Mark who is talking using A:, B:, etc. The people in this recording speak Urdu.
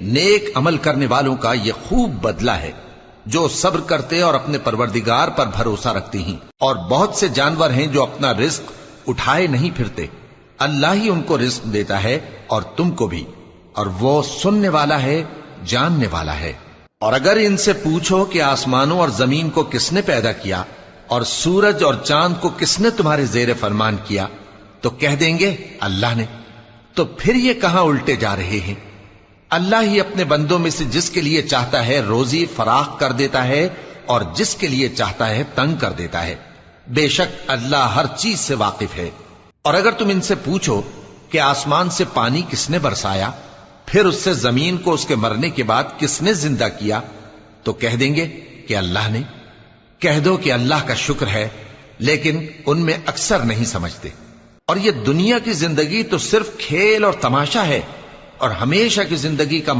A: نیک عمل کرنے والوں کا یہ خوب بدلہ ہے جو صبر کرتے اور اپنے پروردگار پر بھروسہ رکھتے ہیں۔ اور بہت سے جانور ہیں جو اپنا رزق اٹھائے نہیں پھرتے، اللہ ہی ان کو رزق دیتا ہے اور تم کو بھی، اور وہ سننے والا ہے، جاننے والا ہے۔ اور اگر ان سے پوچھو کہ آسمانوں اور زمین کو کس نے پیدا کیا اور سورج اور چاند کو کس نے تمہارے زیر فرمان کیا، تو کہہ دیں گے اللہ نے۔ تو پھر یہ کہاں الٹے جا رہے ہیں؟ اللہ ہی اپنے بندوں میں سے جس کے لیے چاہتا ہے روزی فراخ کر دیتا ہے اور جس کے لیے چاہتا ہے تنگ کر دیتا ہے۔ بے شک اللہ ہر چیز سے واقف ہے۔ اور اگر تم ان سے پوچھو کہ آسمان سے پانی کس نے برسایا، پھر اس سے زمین کو اس کے مرنے کے بعد کس نے زندہ کیا، تو کہہ دیں گے کہ اللہ نے۔ کہہ دو کہ اللہ کا شکر ہے، لیکن ان میں اکثر نہیں سمجھتے۔ اور یہ دنیا کی زندگی تو صرف کھیل اور تماشا ہے، اور ہمیشہ کی زندگی کا